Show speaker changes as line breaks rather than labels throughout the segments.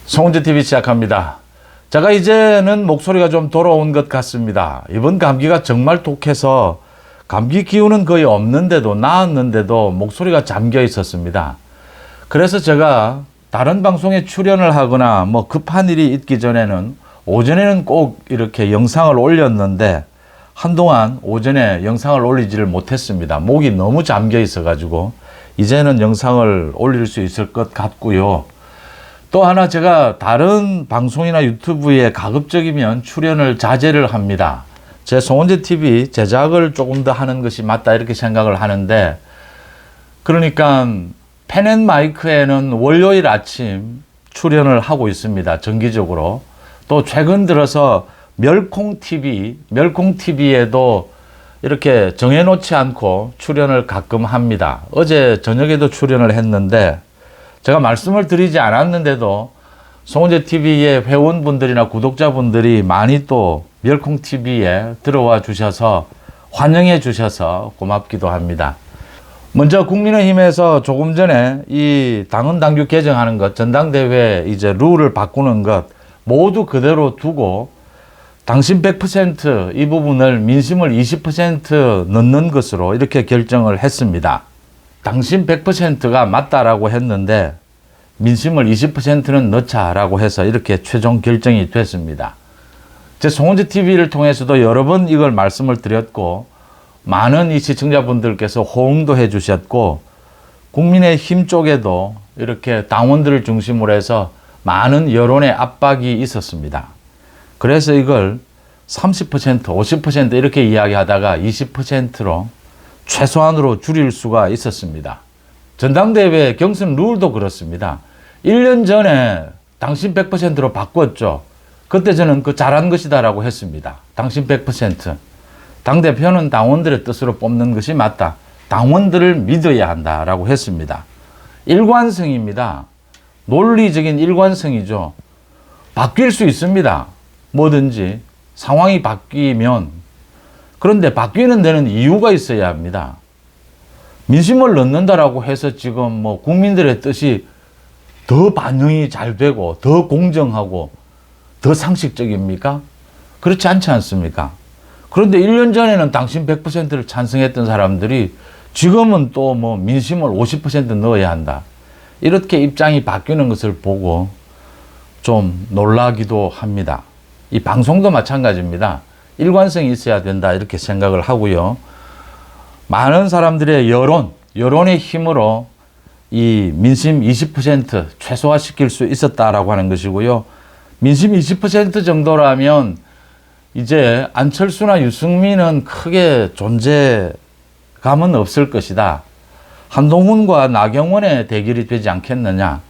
송은재TV 시작합니다. 제가 이제는 목소리가 좀 돌아온 것 같습니다. 이번 감기가 정말 독해서 감기 기운은 거의 없는데도 나았는데도 목소리가 잠겨 있었습니다. 그래서 제가 다른 방송에 출연을 하거나 뭐 급한 일이 있기 전에는 오전에는 꼭 이렇게 영상을 올렸는데 한동안 오전에 영상을 올리지를 못했습니다. 목이 너무 잠겨 있어 가지고 이제는 영상을 올릴 수 있을 것 같고요. 또 하나 제가 다른 방송이나 유튜브에 가급적이면 출연을 자제를 합니다. 제 송은재TV 제작을 조금 더 하는 것이 맞다 이렇게 생각을 하는데, 그러니까 펜앤마이크에는 월요일 아침 출연을 하고 있습니다. 정기적으로. 또 최근 들어서 멸콩TV에도 이렇게 정해놓지 않고 출연을 가끔 합니다. 어제 저녁에도 출연을 했는데 제가 말씀을 드리지 않았는데도 송은재TV의 회원분들이나 구독자분들이 많이 또 멸콩TV에 들어와 주셔서 환영해 주셔서 고맙기도 합니다. 먼저 국민의힘에서 조금 전에 이 당헌 당규 개정하는 것, 전당대회 이제 룰을 바꾸는 것 모두 그대로 두고 당신 100% 이 부분을 민심을 20% 넣는 것으로 이렇게 결정을 했습니다. 당신 100%가 맞다라고 했는데 민심을 20%는 넣자라고 해서 이렇게 최종 결정이 됐습니다. 제 송은재TV를 통해서도 여러 번 이걸 말씀을 드렸고 많은 이 시청자분들께서 호응도 해 주셨고 국민의힘 쪽에도 이렇게 당원들을 중심으로 해서 많은 여론의 압박이 있었습니다. 그래서 이걸 30%, 50% 이렇게 이야기하다가 20%로 최소한으로 줄일 수가 있었습니다. 전당대회 경선 룰도 그렇습니다. 1년 전에 당신 100%로 바꿨죠. 그때 저는 그 잘한 것이다 라고 했습니다. 당신 100%. 당대표는 당원들의 뜻으로 뽑는 것이 맞다. 당원들을 믿어야 한다라고 했습니다. 일관성입니다. 논리적인 일관성이죠. 바뀔 수 있습니다. 뭐든지 상황이 바뀌면. 그런데 바뀌는 데는 이유가 있어야 합니다. 민심을 넣는다라고 해서 지금 뭐 국민들의 뜻이 더 반영이 잘 되고 더 공정하고 더 상식적입니까? 그렇지 않지 않습니까? 그런데 1년 전에는 당신 100%를 찬성했던 사람들이 지금은 또 뭐 민심을 50% 넣어야 한다. 이렇게 입장이 바뀌는 것을 보고 좀 놀라기도 합니다. 이 방송도 마찬가지입니다. 일관성이 있어야 된다 이렇게 생각을 하고요. 많은 사람들의 여론의 힘으로 이 민심 20% 최소화시킬 수 있었다라고 하는 것이고요. 민심 20% 정도라면 이제 안철수나 유승민은 크게 존재감은 없을 것이다. 한동훈과 나경원의 대결이 되지 않겠느냐.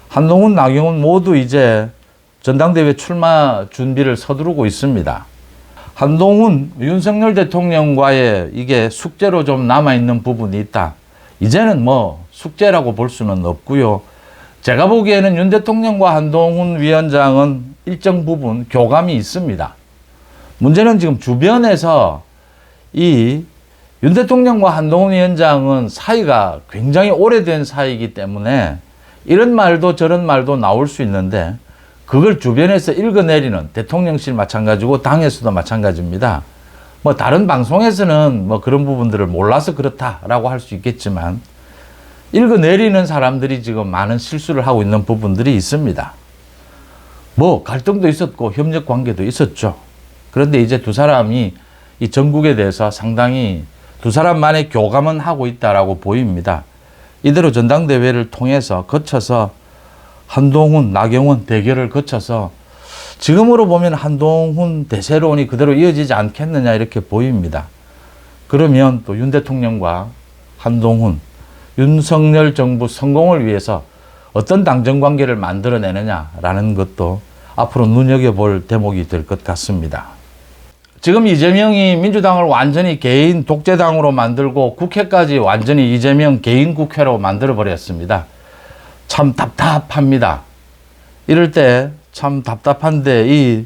한동훈, 나경원 모두 이제 전당대회 출마 준비를 서두르고 있습니다. 한동훈, 윤석열 대통령과의 이게 숙제로 좀 남아있는 부분이 있다. 이제는 뭐 숙제라고 볼 수는 없고요. 제가 보기에는 윤 대통령과 한동훈 위원장은 일정 부분 교감이 있습니다. 문제는 지금 주변에서 이 윤 대통령과 한동훈 위원장은 사이가 굉장히 오래된 사이이기 때문에 이런 말도 저런 말도 나올 수 있는데 그걸 주변에서 읽어내리는 대통령실 마찬가지고 당에서도 마찬가지입니다. 뭐 다른 방송에서는 뭐 그런 부분들을 몰라서 그렇다라고 할 수 있겠지만 읽어내리는 사람들이 지금 많은 실수를 하고 있는 부분들이 있습니다. 뭐 갈등도 있었고 협력 관계도 있었죠. 그런데 이제 두 사람이 이 전국에 대해서 상당히 두 사람만의 교감은 하고 있다라고 보입니다. 이대로 전당대회를 통해서 거쳐서 한동훈, 나경원 대결을 거쳐서 지금으로 보면 한동훈 대세론이 그대로 이어지지 않겠느냐 이렇게 보입니다. 그러면 또 윤 대통령과 한동훈, 윤석열 정부 성공을 위해서 어떤 당정관계를 만들어내느냐라는 것도 앞으로 눈여겨볼 대목이 될 것 같습니다. 지금 이재명이 민주당을 완전히 개인 독재당으로 만들고 국회까지 완전히 이재명 개인 국회로 만들어버렸습니다. 참 답답합니다. 이럴 때 참 답답한데 이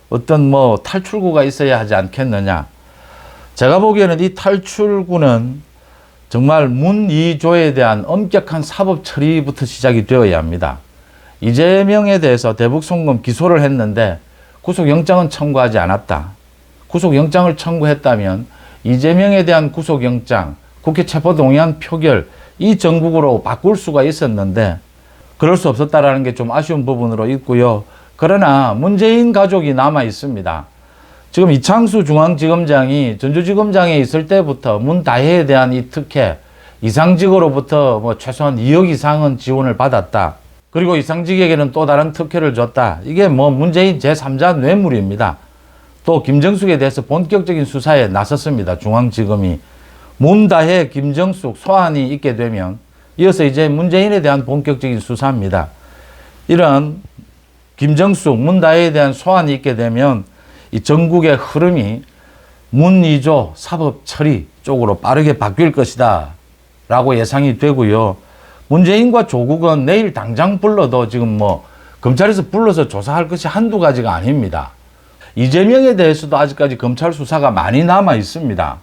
어떤 뭐 탈출구가 있어야 하지 않겠느냐. 제가 보기에는 이 탈출구는 정말 문이조에 대한 엄격한 사법 처리부터 시작이 되어야 합니다. 이재명에 대해서 대북송금 기소를 했는데 구속영장은 청구하지 않았다. 구속영장을 청구했다면 이재명에 대한 구속영장, 국회 체포동의안 표결, 이 전국으로 바꿀 수가 있었는데 그럴 수 없었다라는 게 좀 아쉬운 부분으로 있고요. 그러나 문재인 가족이 남아 있습니다. 지금 이창수 중앙지검장이 전주지검장에 있을 때부터 문다혜에 대한 이 특혜, 이상직으로부터 뭐 최소한 2억 이상은 지원을 받았다. 그리고 이상직에게는 또 다른 특혜를 줬다. 이게 뭐 문재인 제3자 뇌물입니다. 또 김정숙에 대해서 본격적인 수사에 나섰습니다. 중앙지검이. 문다혜, 김정숙 소환이 있게 되면 이어서 이제 문재인에 대한 본격적인 수사입니다. 이런 김정숙, 문다혜에 대한 소환이 있게 되면 이 전국의 흐름이 문이조 사법 처리 쪽으로 빠르게 바뀔 것이다 라고 예상이 되고요. 문재인과 조국은 내일 당장 불러도 지금 뭐 검찰에서 불러서 조사할 것이 한두 가지가 아닙니다. 이재명에 대해서도 아직까지 검찰 수사가 많이 남아 있습니다.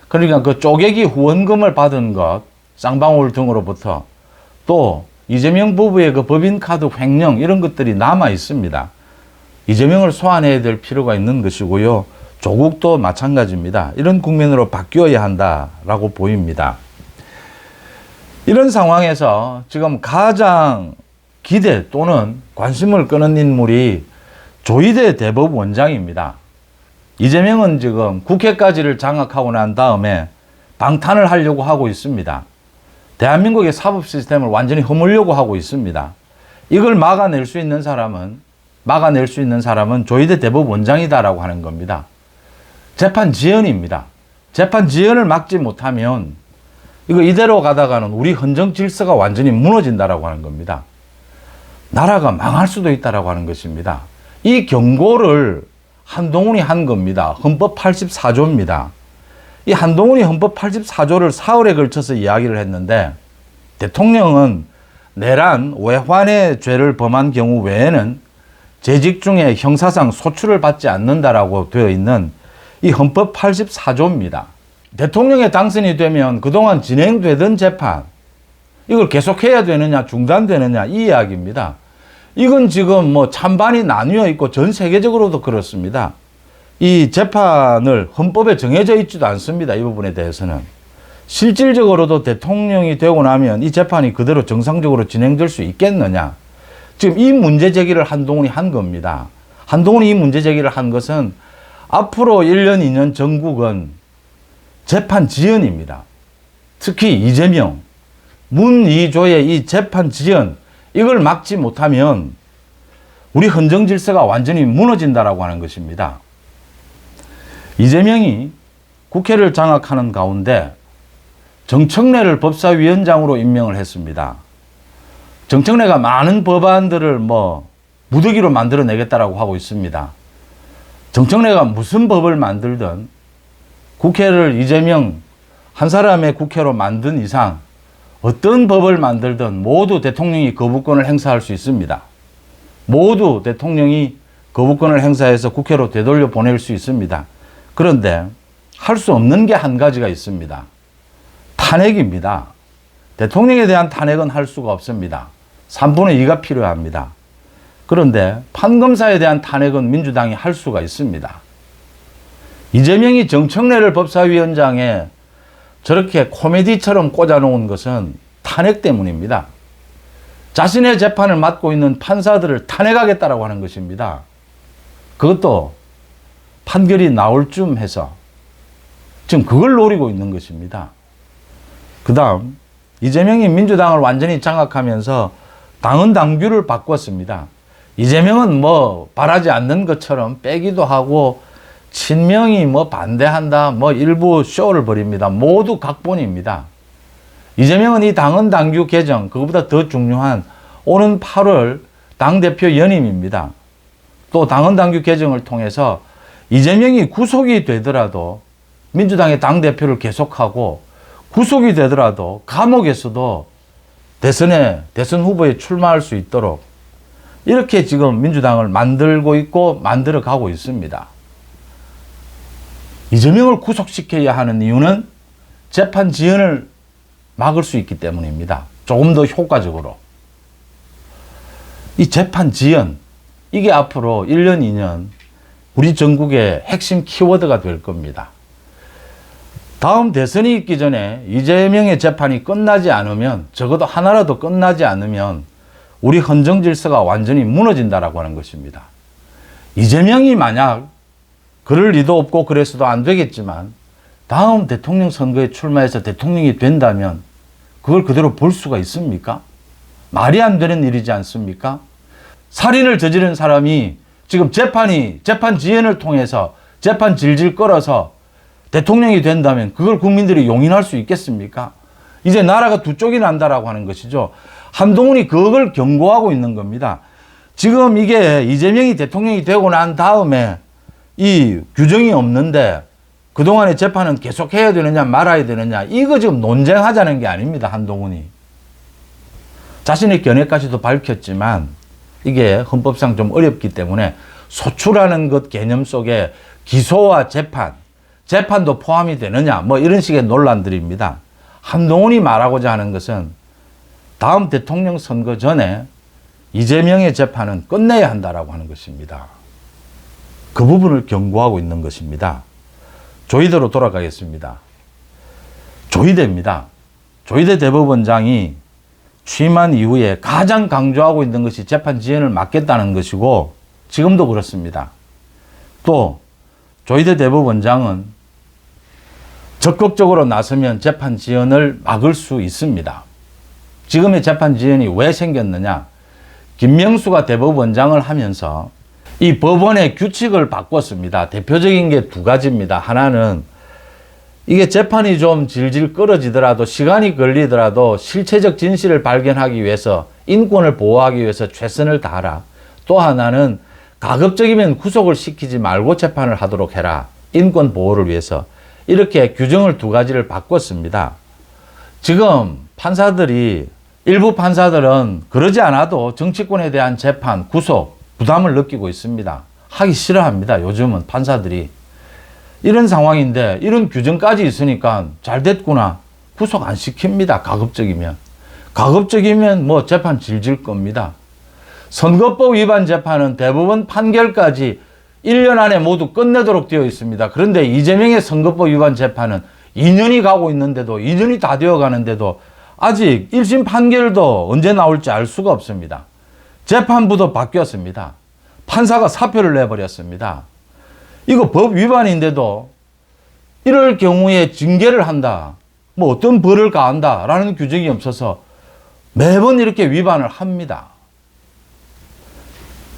그러니까 그 쪼개기 후원금을 받은 것, 쌍방울 등으로부터 또 이재명 부부의 그 법인카드 횡령 이런 것들이 남아 있습니다. 이재명을 소환해야 될 필요가 있는 것이고요. 조국도 마찬가지입니다. 이런 국면으로 바뀌어야 한다라고 보입니다. 이런 상황에서 지금 가장 기대 또는 관심을 끄는 인물이 조희대 대법원장입니다. 이재명은 지금 국회까지를 장악하고 난 다음에 방탄을 하려고 하고 있습니다. 대한민국의 사법 시스템을 완전히 허물려고 하고 있습니다. 이걸 막아낼 수 있는 사람은 조희대 대법원장이다라고 하는 겁니다. 재판 지연입니다. 재판 지연을 막지 못하면 이거 이대로 가다가는 우리 헌정 질서가 완전히 무너진다라고 하는 겁니다. 나라가 망할 수도 있다라고 하는 것입니다. 이 경고를 한동훈이 한 겁니다. 헌법 84조입니다. 이 한동훈이 헌법 84조를 사흘에 걸쳐서 이야기를 했는데 대통령은 내란, 외환의 죄를 범한 경우 외에는 재직 중에 형사상 소출을 받지 않는다라고 되어 있는 이 헌법 84조입니다. 대통령에 당선이 되면 그동안 진행되던 재판 이걸 계속해야 되느냐 중단되느냐 이 이야기입니다. 이건 지금 뭐 찬반이 나뉘어 있고 전 세계적으로도 그렇습니다. 이 재판을 헌법에 정해져 있지도 않습니다. 이 부분에 대해서는. 실질적으로도 대통령이 되고 나면 이 재판이 그대로 정상적으로 진행될 수 있겠느냐. 지금 이 문제 제기를 한동훈이 한 겁니다. 한동훈이 이 문제 제기를 한 것은 앞으로 1년, 2년 전국은 재판 지연입니다. 특히 이재명, 문이조의 이 재판 지연, 이걸 막지 못하면 우리 헌정 질서가 완전히 무너진다라고 하는 것입니다. 이재명이 국회를 장악하는 가운데 정청래를 법사위원장으로 임명을 했습니다. 정청래가 많은 법안들을 무더기로 만들어내겠다라고 하고 있습니다. 정청래가 무슨 법을 만들든 국회를 이재명 한 사람의 국회로 만든 이상 어떤 법을 만들든 모두 대통령이 거부권을 행사할 수 있습니다. 모두 대통령이 거부권을 행사해서 국회로 되돌려 보낼 수 있습니다. 그런데 할 수 없는 게 한 가지가 있습니다. 탄핵입니다. 대통령에 대한 탄핵은 할 수가 없습니다. 3분의 2가 필요합니다. 그런데 판검사에 대한 탄핵은 민주당이 할 수가 있습니다. 이재명이 정청래를 법사위원장에 저렇게 코미디처럼 꽂아놓은 것은 탄핵 때문입니다. 자신의 재판을 맡고 있는 판사들을 탄핵하겠다라고 하는 것입니다. 그것도 판결이 나올 쯤 해서 지금 그걸 노리고 있는 것입니다. 그 다음 이재명이 민주당을 완전히 장악하면서 당헌 당규를 바꿨습니다. 이재명은 바라지 않는 것처럼 빼기도 하고 친명이 반대한다 일부 쇼를 벌입니다. 모두 각본입니다. 이재명은 이 당헌 당규 개정 그것보다 더 중요한 오는 8월 당대표 연임입니다. 또 당헌 당규 개정을 통해서 이재명이 구속이 되더라도 민주당의 당대표를 계속하고 구속이 되더라도 감옥에서도 대선 후보에 출마할 수 있도록 이렇게 지금 민주당을 만들고 있고 만들어 가고 있습니다. 이재명을 구속시켜야 하는 이유는 재판 지연을 막을 수 있기 때문입니다. 조금 더 효과적으로. 이 재판 지연, 이게 앞으로 1년, 2년 우리 전국의 핵심 키워드가 될 겁니다. 다음 대선이 있기 전에 이재명의 재판이 끝나지 않으면, 적어도 하나라도 끝나지 않으면 우리 헌정 질서가 완전히 무너진다라고 하는 것입니다. 이재명이 만약 그럴 리도 없고 그래서도 안 되겠지만 다음 대통령 선거에 출마해서 대통령이 된다면 그걸 그대로 볼 수가 있습니까? 말이 안 되는 일이지 않습니까? 살인을 저지른 사람이 지금 재판 지연을 통해서 재판 질질 끌어서 대통령이 된다면 그걸 국민들이 용인할 수 있겠습니까? 이제 나라가 두 쪽이 난다라고 하는 것이죠. 한동훈이 그걸 경고하고 있는 겁니다. 지금 이게 이재명이 대통령이 되고 난 다음에 이 규정이 없는데 그동안의 재판은 계속해야 되느냐 말아야 되느냐, 이거 지금 논쟁하자는 게 아닙니다. 한동훈이 자신의 견해까지도 밝혔지만 이게 헌법상 좀 어렵기 때문에 소추라는 것 개념 속에 기소와 재판도 포함이 되느냐, 뭐 이런 식의 논란들입니다. 한동훈이 말하고자 하는 것은 다음 대통령 선거 전에 이재명의 재판은 끝내야 한다라고 하는 것입니다. 그 부분을 경고하고 있는 것입니다. 조희대로 돌아가겠습니다. 조희대입니다. 조희대 대법원장이 취임한 이후에 가장 강조하고 있는 것이 재판 지연을 막겠다는 것이고 지금도 그렇습니다. 또 조희대 대법원장은 적극적으로 나서면 재판 지연을 막을 수 있습니다. 지금의 재판 지연이 왜 생겼느냐? 김명수가 대법원장을 하면서 이 법원의 규칙을 바꿨습니다. 대표적인 게 두 가지입니다. 하나는 이게 재판이 좀 질질 끌어지더라도, 시간이 걸리더라도 실체적 진실을 발견하기 위해서, 인권을 보호하기 위해서 최선을 다하라. 또 하나는 가급적이면 구속을 시키지 말고 재판을 하도록 해라. 인권 보호를 위해서. 이렇게 규정을 두 가지를 바꿨습니다. 지금 일부 판사들은 그러지 않아도 정치권에 대한 재판, 구속, 부담을 느끼고 있습니다. 하기 싫어합니다. 요즘은 판사들이. 이런 상황인데 이런 규정까지 있으니까 잘 됐구나. 구속 안 시킵니다. 가급적이면 뭐 재판 질질 겁니다. 선거법 위반 재판은 대법원 판결까지 1년 안에 모두 끝내도록 되어 있습니다. 그런데 이재명의 선거법 위반 재판은 2년이 가고 있는데도, 2년이 다 되어 가는데도 아직 1심 판결도 언제 나올지 알 수가 없습니다. 재판부도 바뀌었습니다. 판사가 사표를 내버렸습니다. 이거 법 위반인데도 이럴 경우에 징계를 한다, 뭐 어떤 벌을 가한다 라는 규정이 없어서 매번 이렇게 위반을 합니다.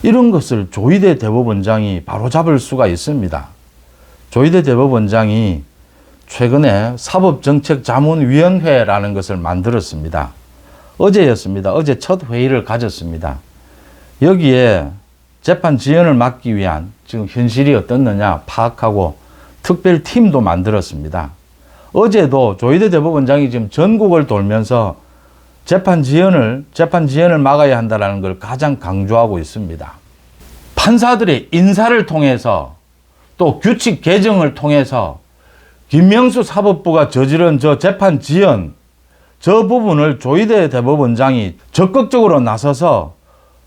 이런 것을 조희대 대법원장이 바로잡을 수가 있습니다. 조희대 대법원장이 최근에 사법정책자문위원회라는 것을 만들었습니다. 어제였습니다. 어제 첫 회의를 가졌습니다. 여기에 재판 지연을 막기 위한 지금 현실이 어떻느냐 파악하고 특별팀도 만들었습니다. 어제도 조희대 대법원장이 지금 전국을 돌면서 재판 지연을 막아야 한다는 걸 가장 강조하고 있습니다. 판사들의 인사를 통해서 또 규칙 개정을 통해서 김명수 사법부가 저지른 저 재판 지연, 저 부분을 조희대 대법원장이 적극적으로 나서서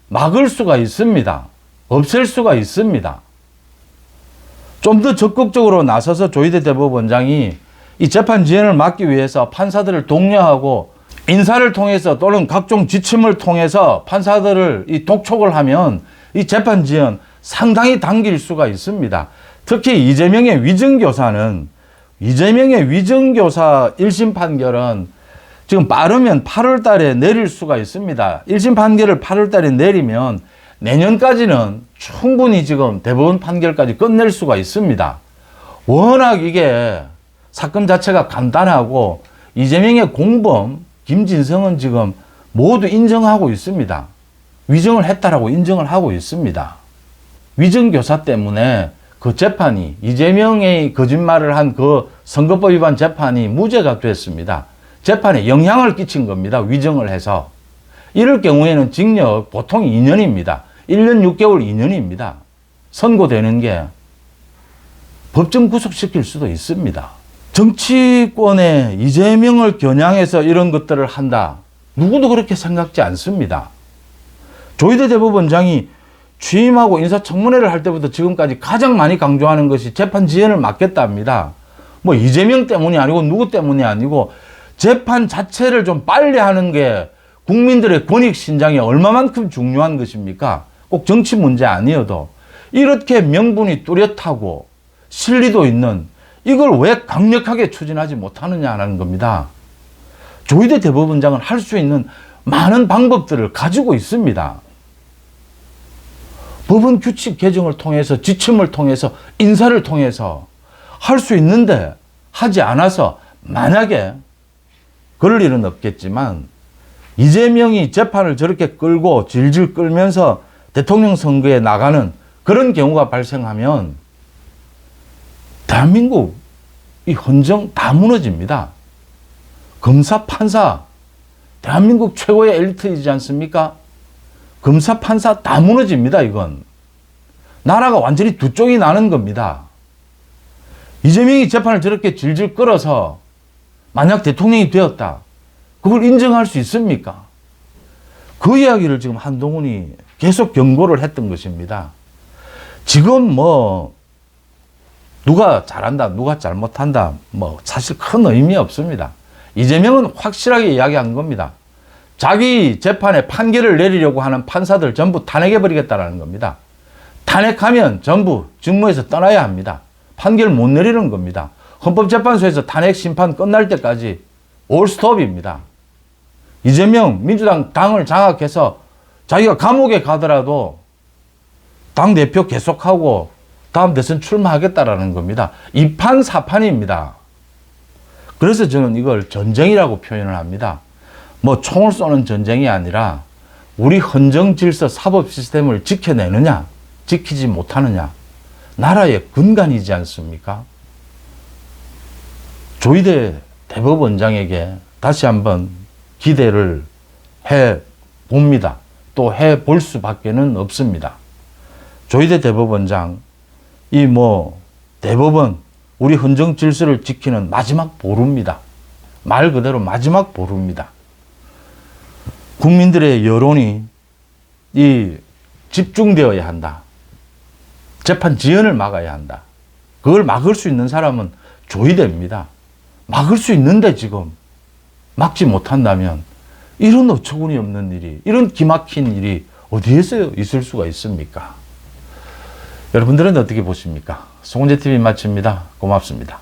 막을 수가 있습니다. 없앨 수가 있습니다. 좀 더 적극적으로 나서서 조희대 대법원장이 이 재판 지연을 막기 위해서 판사들을 독려하고 인사를 통해서 또는 각종 지침을 통해서 판사들을 이 독촉을 하면 이 재판 지연 상당히 당길 수가 있습니다. 특히 이재명의 위정교사 1심 판결은 지금 빠르면 8월 달에 내릴 수가 있습니다. 1심 판결을 8월 달에 내리면 내년까지는 충분히 지금 대법원 판결까지 끝낼 수가 있습니다. 워낙 이게 사건 자체가 간단하고 이재명의 공범 김진성은 지금 모두 인정하고 있습니다. 위정을 했다라고 인정을 하고 있습니다. 위정교사 때문에 그 재판이, 이재명의 거짓말을 한 그 선거법 위반 재판이 무죄가 됐습니다. 재판에 영향을 끼친 겁니다. 위정을 해서. 이럴 경우에는 징역 보통 2년입니다. 1년 6개월 2년입니다. 선고되는 게 법정 구속시킬 수도 있습니다. 정치권에 이재명을 겨냥해서 이런 것들을 한다. 누구도 그렇게 생각지 않습니다. 조희대 대법원장이 취임하고 인사청문회를 할 때부터 지금까지 가장 많이 강조하는 것이 재판 지연을 막겠답니다. 뭐 이재명 때문이 아니고 누구 때문이 아니고 재판 자체를 좀 빨리 하는 게 국민들의 권익 신장에 얼마만큼 중요한 것입니까? 꼭 정치 문제 아니어도 이렇게 명분이 뚜렷하고 실리도 있는 이걸 왜 강력하게 추진하지 못하느냐는 겁니다. 조희대 대법원장은 할 수 있는 많은 방법들을 가지고 있습니다. 법원 규칙 개정을 통해서 지침을 통해서 인사를 통해서 할 수 있는데 하지 않아서 만약에 그럴 일은 없겠지만 이재명이 재판을 저렇게 끌고 질질 끌면서 대통령 선거에 나가는 그런 경우가 발생하면 대한민국 이 헌정 다 무너집니다. 검사, 판사, 대한민국 최고의 엘리트이지 않습니까? 검사, 판사 다 무너집니다, 이건. 나라가 완전히 두 쪽이 나는 겁니다. 이재명이 재판을 저렇게 질질 끌어서 만약 대통령이 되었다. 그걸 인정할 수 있습니까? 그 이야기를 지금 한동훈이 계속 경고를 했던 것입니다. 지금 뭐 누가 잘한다, 누가 잘못한다, 뭐 사실 큰 의미 없습니다. 이재명은 확실하게 이야기한 겁니다. 자기 재판에 판결을 내리려고 하는 판사들 전부 탄핵해버리겠다는 겁니다. 탄핵하면 전부 직무에서 떠나야 합니다. 판결 못 내리는 겁니다. 헌법재판소에서 탄핵 심판 끝날 때까지 올스톱입니다. 이재명 민주당 당을 장악해서 자기가 감옥에 가더라도 당대표 계속하고 다음 대선 출마하겠다라는 겁니다. 이판사판입니다. 그래서 저는 이걸 전쟁이라고 표현을 합니다. 뭐 총을 쏘는 전쟁이 아니라 우리 헌정 질서 사법 시스템을 지켜내느냐, 지키지 못하느냐, 나라의 근간이지 않습니까? 조희대 대법원장에게 다시 한번 기대를 해 봅니다. 또 해 볼 수밖에는 없습니다. 조희대 대법원장, 이 뭐 대법원 우리 헌정 질서를 지키는 마지막 보루입니다. 말 그대로 마지막 보루입니다. 국민들의 여론이 이 집중되어야 한다. 재판 지연을 막아야 한다. 그걸 막을 수 있는 사람은 조희대입니다. 막을 수 있는데 지금 막지 못한다면 이런 어처구니 없는 일이, 이런 기막힌 일이 어디에서 있을 수가 있습니까? 여러분들은 어떻게 보십니까? 송은재TV 마칩니다. 고맙습니다.